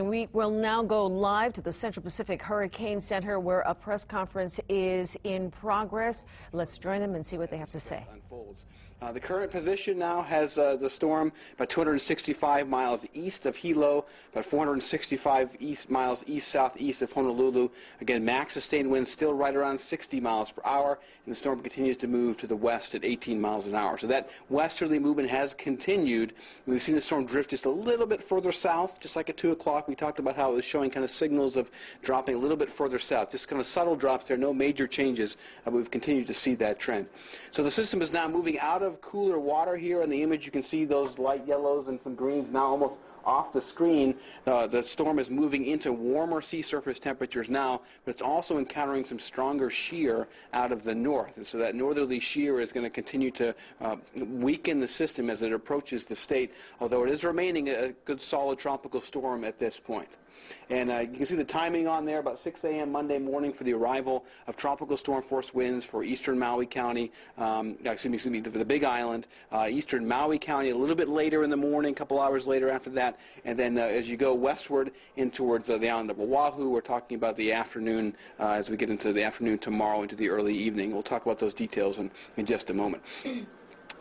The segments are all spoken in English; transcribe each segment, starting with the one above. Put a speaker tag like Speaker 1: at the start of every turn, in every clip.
Speaker 1: We will now go live to the Central Pacific Hurricane Center, where a press conference is in progress. Let's join them and see what they have to say.
Speaker 2: Unfolds. The current position now has the storm about 265 miles east of Hilo, about 465 miles east-southeast of Honolulu. Again, max sustained winds still right around 60 miles per hour, and the storm continues to move to the west at 18 miles an hour. So that westerly movement has continued. We've seen the storm drift just a little bit further south, just like at 2 o'clock. We talked about how it was showing kind of signals of dropping a little bit further south, just kind of subtle drops there, no major changes, but we've continued to see that trend. So the system is now moving out of cooler water here. In the image you can see those light yellows and some greens now almost off the screen. The storm is moving into warmer sea surface temperatures now, but it's also encountering some stronger shear out of the north. And so that northerly shear is going to continue to weaken the system as it approaches the state, although it is remaining a good solid tropical storm at this point. And you can see the timing on there, about 6 a.m. Monday morning for the arrival of tropical storm force winds for eastern Maui County, excuse me, for the Big Island, eastern Maui County a little bit later in the morning, a couple hours later after that. And then as you go westward in towards the island of Oahu, we're talking about the afternoon as we get into the afternoon tomorrow into the early evening. We'll talk about those details in just a moment.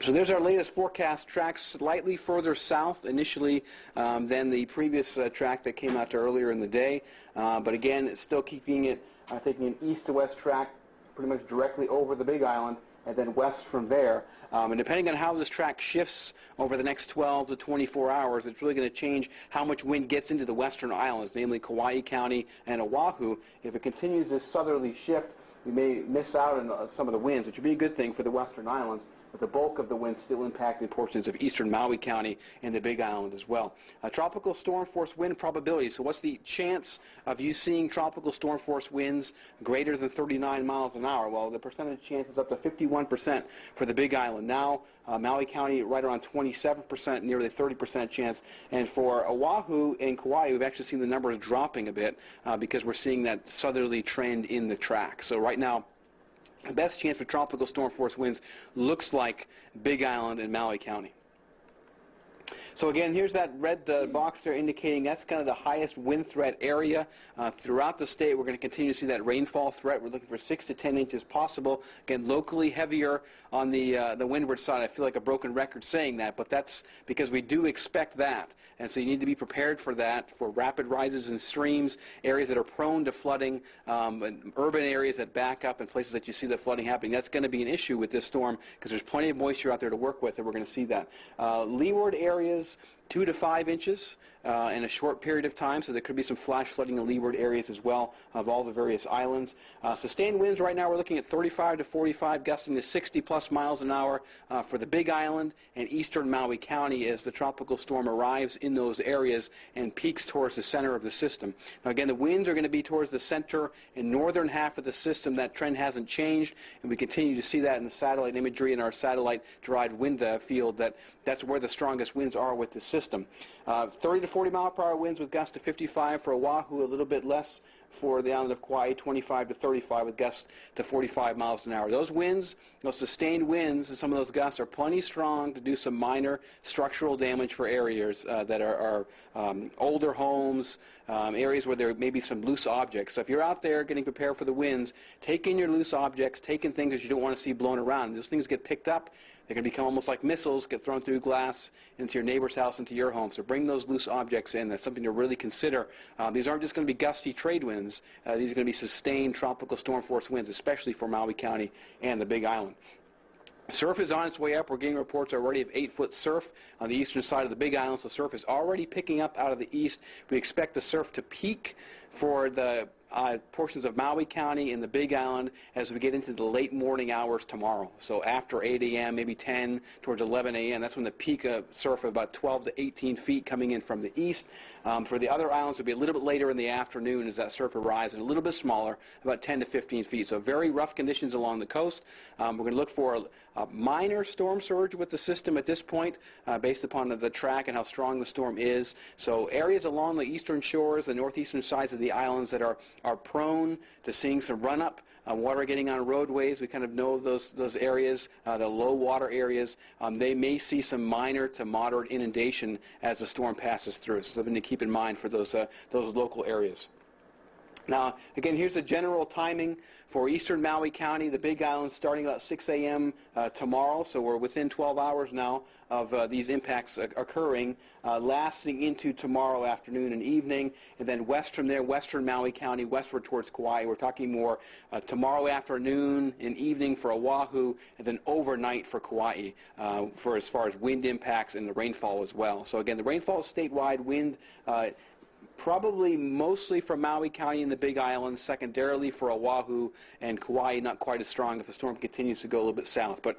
Speaker 2: So there's our latest forecast track, slightly further south initially than the previous track that came out earlier in the day. But again, it's still keeping it, taking an east to west track pretty much directly over the Big Island and then west from there. And depending on how this track shifts over the next 12 to 24 hours, it's really going to change how much wind gets into the western islands, namely Kauai County and Oahu. If it continues this southerly shift, we may miss out on some of the winds, which would be a good thing for the western islands, but the bulk of the winds still impacting portions of eastern Maui County and the Big Island as well. Tropical storm force wind probability. So what's the chance of you seeing tropical storm force winds greater than 39 miles an hour? Well, the percentage chance is up to 51% for the Big Island. Now, Maui County right around 27%, nearly 30% chance. And for Oahu and Kauai, we've actually seen the numbers dropping a bit because we're seeing that southerly trend in the track. So right now, the best chance for tropical storm force winds looks like Big Island and Maui County. So again, here's that red box there indicating that's kind of the highest wind threat area. Throughout the state, we're going to continue to see that rainfall threat. We're looking for 6 to 10 inches possible. Again, locally heavier on the windward side. I feel like a broken record saying that, but that's because we do expect that. And so you need to be prepared for that, for rapid rises in streams, areas that are prone to flooding, and urban areas that back up and places that you see the flooding happening. That's going to be an issue with this storm because there's plenty of moisture out there to work with, and we're going to see that. Leeward areas, 2 to 5 inches in a short period of time, so there could be some flash flooding in leeward areas as well of all the various islands. Sustained winds right now we're looking at 35 to 45, gusting to 60 plus miles an hour for the Big Island and eastern Maui County as the tropical storm arrives in those areas and peaks towards the center of the system. Now again, the winds are going to be towards the center and northern half of the system. That trend hasn't changed, and we continue to see that in the satellite imagery in our satellite-derived wind field. That's where the strongest winds are with the system. 30 to 40 mile per hour winds with gusts to 55 for Oahu, a little bit less for the island of Kauai, 25 to 35 with gusts to 45 miles an hour. Those winds, those sustained winds, and some of those gusts are plenty strong to do some minor structural damage for areas that are older homes, areas where there may be some loose objects. So if you're out there getting prepared for the winds, take in your loose objects, take in things that you don't want to see blown around. Those things get picked up. They're going to become almost like missiles, get thrown through glass into your neighbor's house, into your home. So bring those loose objects in. That's something to really consider. These aren't just going to be gusty trade winds. These are going to be sustained tropical storm force winds, especially for Maui County and the Big Island. Surf is on its way up. We're getting reports already of 8-foot surf on the eastern side of the Big Island, so surf is already picking up out of the east. We expect the surf to peak for the portions of Maui County and the Big Island as we get into the late morning hours tomorrow. So after 8 a.m., maybe 10 towards 11 a.m., that's when the peak of surf of about 12 to 18 feet coming in from the east. For the other islands, it'll be a little bit later in the afternoon as that surf arrives and a little bit smaller, about 10 to 15 feet. So very rough conditions along the coast. We're going to look for a minor storm surge with the system at this point based upon the track and how strong the storm is. So areas along the eastern shores, the northeastern sides of the islands that are are prone to seeing some run-up, water getting on roadways. We kind of know those areas, the low water areas. They may see some minor to moderate inundation as the storm passes through. So something to keep in mind for those local areas. Now, again, here's the general timing for eastern Maui County, the Big Island, starting about 6 a.m. Tomorrow. So we're within 12 hours now of these impacts occurring, lasting into tomorrow afternoon and evening. And then west from there, western Maui County, westward towards Kauai. We're talking more tomorrow afternoon and evening for Oahu, and then overnight for Kauai for as far as wind impacts and the rainfall as well. So again, the rainfall is statewide. Wind probably mostly for Maui County and the Big Island, secondarily for Oahu and Kauai, not quite as strong if the storm continues to go a little bit south. But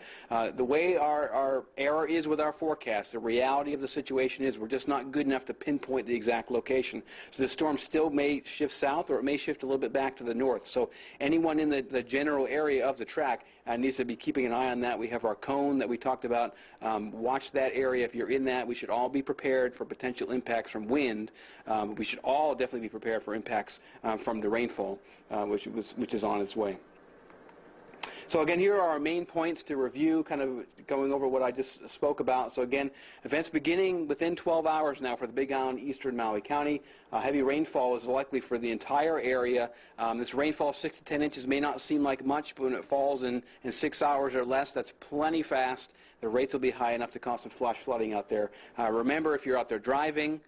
Speaker 2: the way our error is with our forecast, the reality of the situation is we're just not good enough to pinpoint the exact location. So the storm still may shift south, or it may shift a little bit back to the north. So anyone in the general area of the track needs to be keeping an eye on that. We have our cone that we talked about. Watch that area. If you're in that, we should all be prepared for potential impacts from wind. We should all definitely be prepared for impacts from the rainfall, which is on its way. So again, here are our main points to review, kind of going over what I just spoke about. So again, events beginning within 12 hours now for the Big Island, eastern Maui County. Heavy rainfall is likely for the entire area. This rainfall, 6 to 10 inches, may not seem like much, but when it falls in 6 hours or less, that's plenty fast. The rates will be high enough to cause some flash flooding out there. Remember, if you're out there driving,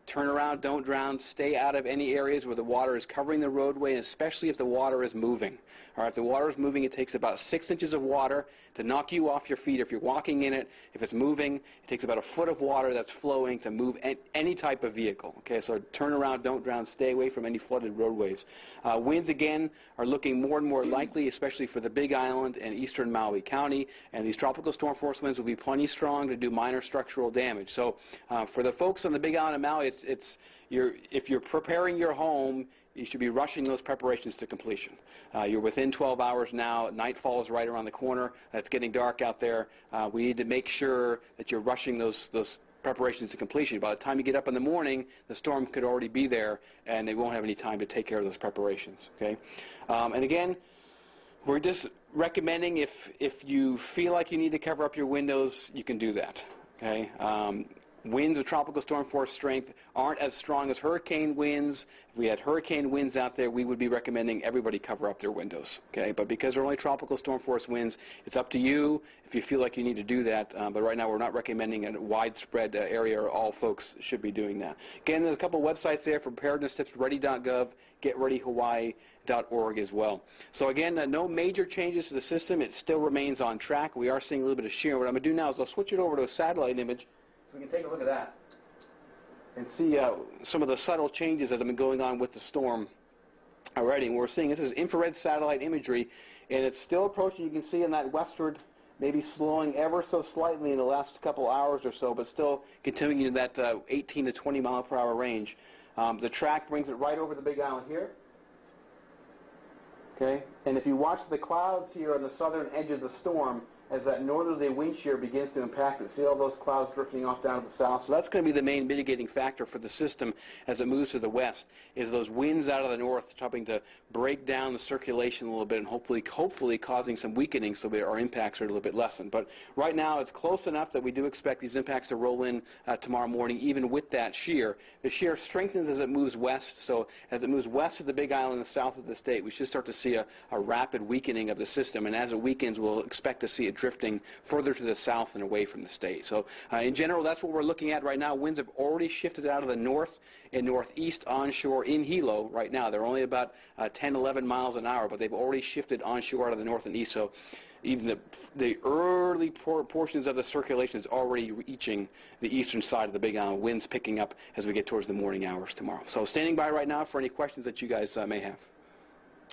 Speaker 2: turn around, don't drown, stay out of any areas where the water is covering the roadway, and especially if the water is moving. All right, if the water is moving, it takes about 6 inches of water to knock you off your feet if you're walking in it. If it's moving, it takes about a foot of water that's flowing to move any type of vehicle. Okay, so turn around, don't drown, stay away from any flooded roadways. Winds, again, are looking more and more likely, especially for the Big Island and eastern Maui County, and these tropical storm force winds will be plenty strong to do minor structural damage. So for the folks on the Big Island and Maui, if you're preparing your home, you should be rushing those preparations to completion. You're within 12 hours now. Nightfall is right around the corner. It's getting dark out there. We need to make sure that you're rushing those preparations to completion. By the time you get up in the morning, the storm could already be there, and they won't have any time to take care of those preparations. Okay? And again, we're just recommending if you feel like you need to cover up your windows, you can do that. Okay? Winds of tropical storm force strength aren't as strong as hurricane winds. If we had hurricane winds out there, we would be recommending everybody cover up their windows. Okay? But because they're only tropical storm force winds, it's up to you if you feel like you need to do that. But right now we're not recommending a widespread area, or all folks should be doing that. Again, there's a couple websites there for preparedness tips, ready.gov, getreadyhawaii.org as well. So again, no major changes to the system. It still remains on track. We are seeing a little bit of shear. What I'm going to do now is I'll switch it over to a satellite image, so we can take a look at that and see some of the subtle changes that have been going on with the storm already. And we're seeing this is infrared satellite imagery, and it's still approaching. You can see in that westward, maybe slowing ever so slightly in the last couple hours or so, but still continuing in that 18 to 20 mile per hour range. The track brings it right over the Big Island here. Okay, and if you watch the clouds here on the southern edge of the storm, as that northerly wind shear begins to impact it, see all those clouds drifting off down to the south? So that's going to be the main mitigating factor for the system as it moves to the west, is those winds out of the north helping to break down the circulation a little bit and hopefully causing some weakening so that our impacts are a little bit lessened. But right now it's close enough that we do expect these impacts to roll in tomorrow morning, even with that shear. The shear strengthens as it moves west, so as it moves west of the Big Island and south of the state, we should start to see a rapid weakening of the system, and as it weakens, we'll expect to see it drifting further to the south and away from the state. So in general, that's what we're looking at right now. Winds have already shifted out of the north and northeast onshore in Hilo right now. They're only about 10, 11 miles an hour, but they've already shifted onshore out of the north and east. So even the early portions of the circulation is already reaching the eastern side of the Big Island. Winds picking up as we get towards the morning hours tomorrow. So standing by right now for any questions that you guys may have.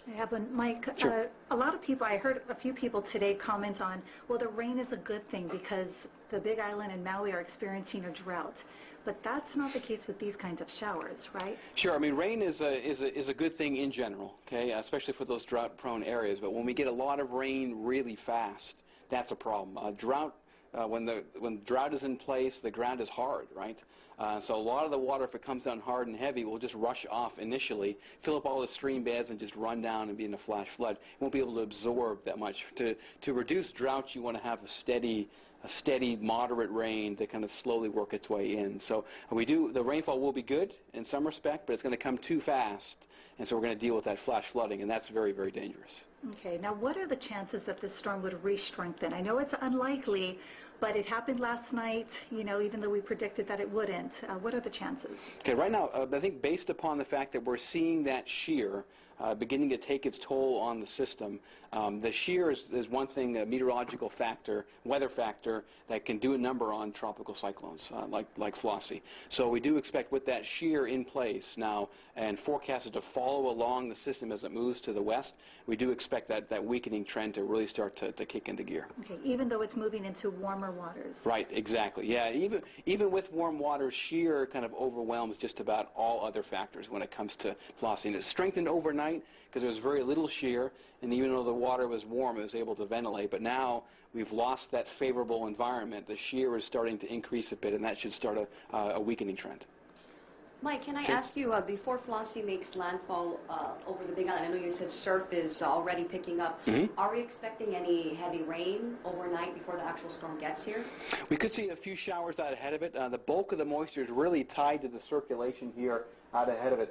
Speaker 3: I have one, Mike.
Speaker 2: Sure.
Speaker 3: A lot of people, I heard a few people today comment on, well, the rain is a good thing because the Big Island and Maui are experiencing a drought. But that's not the case with these kinds of showers, right?
Speaker 2: Sure. I mean, rain is a good thing in general, okay, especially for those drought-prone areas. But when we get a lot of rain really fast, that's a problem. Drought when drought is in place, the ground is hard, right? So a lot of the water, if it comes down hard and heavy, will just rush off initially, fill up all the stream beds, and just run down and be in a flash flood. It won't be able to absorb that much. To reduce drought, you want to have a steady, moderate rain to kind of slowly work its way in. So the rainfall will be good in some respect, but it's going to come too fast, and so we're going to deal with that flash flooding, and that's very, very dangerous.
Speaker 3: Okay, now what are the chances that this storm would re-strengthen? I know it's unlikely, but it happened last night, even though we predicted that it wouldn't. What are the chances? Okay,
Speaker 2: right now, I think based upon the fact that we're seeing that shear beginning to take its toll on the system, the shear is one thing, a meteorological factor, weather factor, that can do a number on tropical cyclones like Flossie. So we do expect with that shear in place now and forecasted to follow along the system as it moves to the west, we do expect that weakening trend to really start to kick into gear.
Speaker 3: Okay, even though it's moving into warmer waters.
Speaker 2: Right, exactly. Yeah, even with warm waters, shear kind of overwhelms just about all other factors when it comes to Flossie. And it strengthened overnight because there was very little shear, and even though the water was warm, it was able to ventilate. But now we've lost that favorable environment. The shear is starting to increase a bit, and that should start a weakening trend.
Speaker 4: Mike, can I ask you, before Flossie makes landfall over the Big Island, I know you said surf is already picking up. Are we expecting any heavy rain overnight before the actual storm gets here?
Speaker 2: We could see a few showers out ahead of it. The bulk of the moisture is really tied to the circulation here out ahead of it.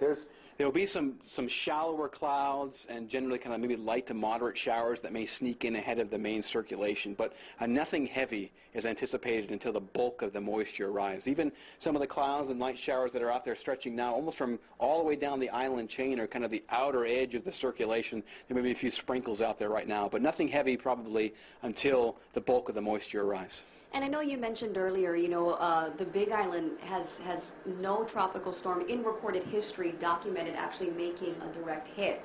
Speaker 2: There will be some shallower clouds and generally kind of maybe light to moderate showers that may sneak in ahead of the main circulation, but nothing heavy is anticipated until the bulk of the moisture arrives. Even some of the clouds and light showers that are out there stretching now almost from all the way down the island chain are kind of the outer edge of the circulation. There may be a few sprinkles out there right now, but nothing heavy probably until the bulk of the moisture arrives.
Speaker 4: And I know you mentioned earlier, the Big Island has no tropical storm in recorded history documented actually making a direct hit.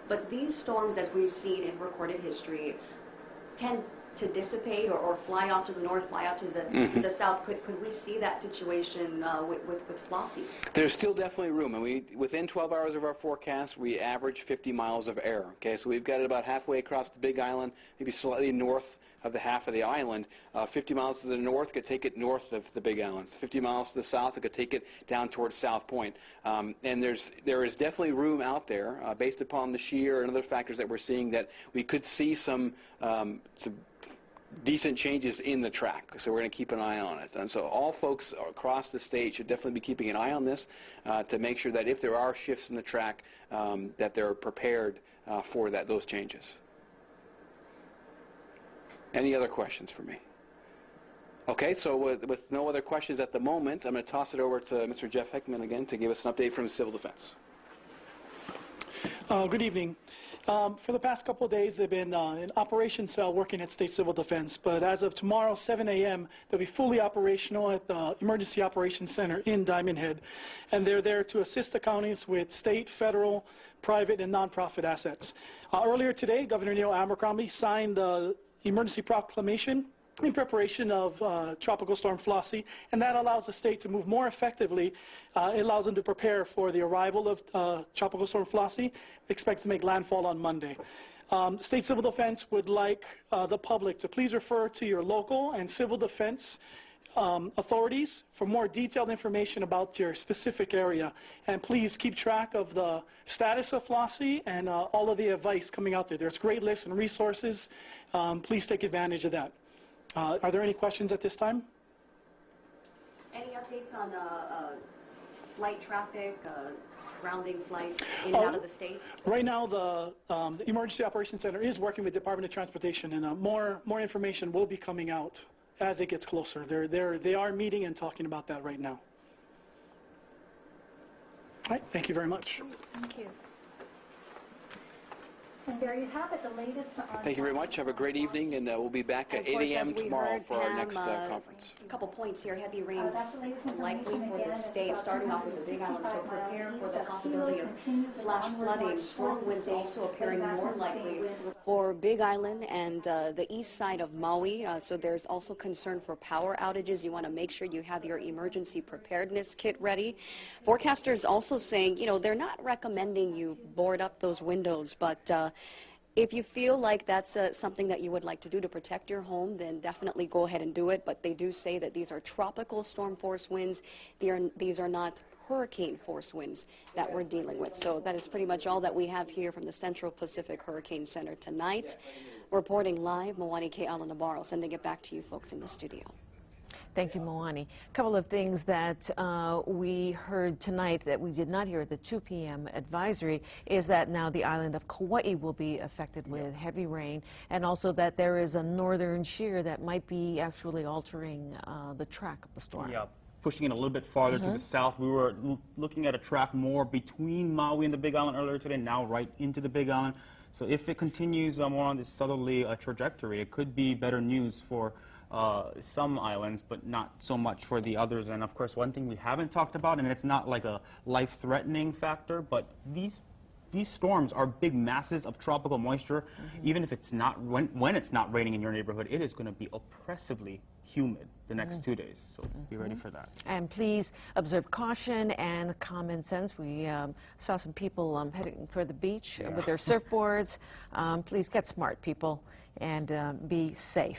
Speaker 4: But these storms that we've seen in recorded history tend to dissipate or fly off to the north, fly out to the south. Could we see that situation with Flossie?
Speaker 2: There's still definitely room, and within 12 hours of our forecast, we average 50 miles of air. Okay, so we've got it about halfway across the Big Island, maybe slightly north of the half of the island. 50 miles to the north could take it north of the Big Island. 50 miles to the south, it could take it down towards South Point. And there is definitely room out there, based upon the shear and other factors that we're seeing, that we could see some decent changes in the track, so we're going to keep an eye on it. And so all folks across the state should definitely be keeping an eye on this to make sure that if there are shifts in the track, that they're prepared for those changes. Any other questions for me? Okay, so with no other questions at the moment, I'm going to toss it over to Mr. Jeff Heckman again to give us an update from Civil Defense.
Speaker 5: Good evening. For the past couple of days, they've been in Operation Cell working at State Civil Defense, but as of tomorrow, 7 a.m., they'll be fully operational at the Emergency Operations Center in Diamond Head, and they're there to assist the counties with state, federal, private, and nonprofit assets. Earlier today, Governor Neil Abercrombie signed the emergency proclamation in preparation of Tropical Storm Flossie, and that allows the state to move more effectively. It allows them to prepare for the arrival of Tropical Storm Flossie, expected to make landfall on Monday. State Civil Defense would like the public to please refer to your local and civil defense authorities for more detailed information about your specific area, and please keep track of the status of Flossie and all of the advice coming out there. There's great lists and resources. Please take advantage of that. Are there any questions at this time?
Speaker 4: Any updates on flight traffic, grounding flights in and out of the state? Right
Speaker 5: now, the Emergency Operations Center is working with Department of Transportation, and more information will be coming out as it gets closer. They are meeting and talking about that right now. All right, thank you very much.
Speaker 3: Thank you. And there you have it, the latest on...
Speaker 2: Thank you very much. Have a great evening, and we'll be back at 8 a.m. tomorrow for our next conference.
Speaker 4: A couple points here. Heavy rains likely for the state, starting off with the Big Island, so prepare for the possibility of flash flooding. Strong winds also appearing more likely for Big Island and the east side of Maui, so there's also concern for power outages. You want to make sure you have your emergency preparedness kit ready. Forecasters also saying, they're not recommending you board up those windows, but If you feel like that's something that you would like to do to protect your home, then definitely go ahead and do it. But they do say that these are tropical storm force winds. These are not hurricane force winds that we're dealing with. So that is pretty much all that we have here from the Central Pacific Hurricane Center tonight. Reporting live, Moani K. Alan Navarro, sending it back to you folks in the studio.
Speaker 1: Thank you, Moani. A couple of things that we heard tonight that we did not hear at the 2 p.m. advisory is that now the island of Kauai will be affected with heavy rain, and also that there is a northern shear that might be actually altering the track of the storm.
Speaker 6: Yeah, pushing it a little bit farther to the south. We were looking at a track more between Maui and the Big Island earlier today, now right into the Big Island. So if it continues more on this southerly trajectory, it could be better news for some islands, but not so much for the others. And of course, one thing we haven't talked about, and it's not like a life-threatening factor, but these storms are big masses of tropical moisture. Even if it's not, when it's not raining in your neighborhood, it is going to be oppressively humid the next 2 days. So be ready for that.
Speaker 1: And please observe caution and common sense. We saw some people heading for the beach with their surfboards. Please get smart, people, and be safe.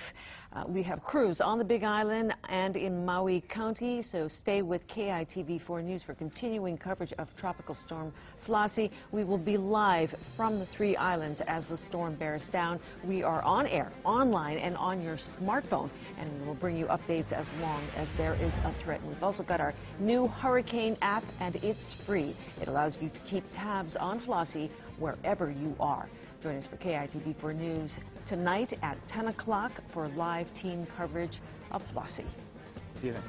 Speaker 1: We have crews on the Big Island and in Maui County, so stay with KITV4 News for continuing coverage of Tropical Storm Flossie. We will be live from the 3 islands as the storm bears down. We are on air, online, and on your smartphone, and we will bring you updates as long as there is a threat. And we've also got our new hurricane app, and it's free. It allows you to keep tabs on Flossie wherever you are. Join us for KITV4 News tonight at 10 o'clock for live team coverage of Flossie.
Speaker 6: See you then.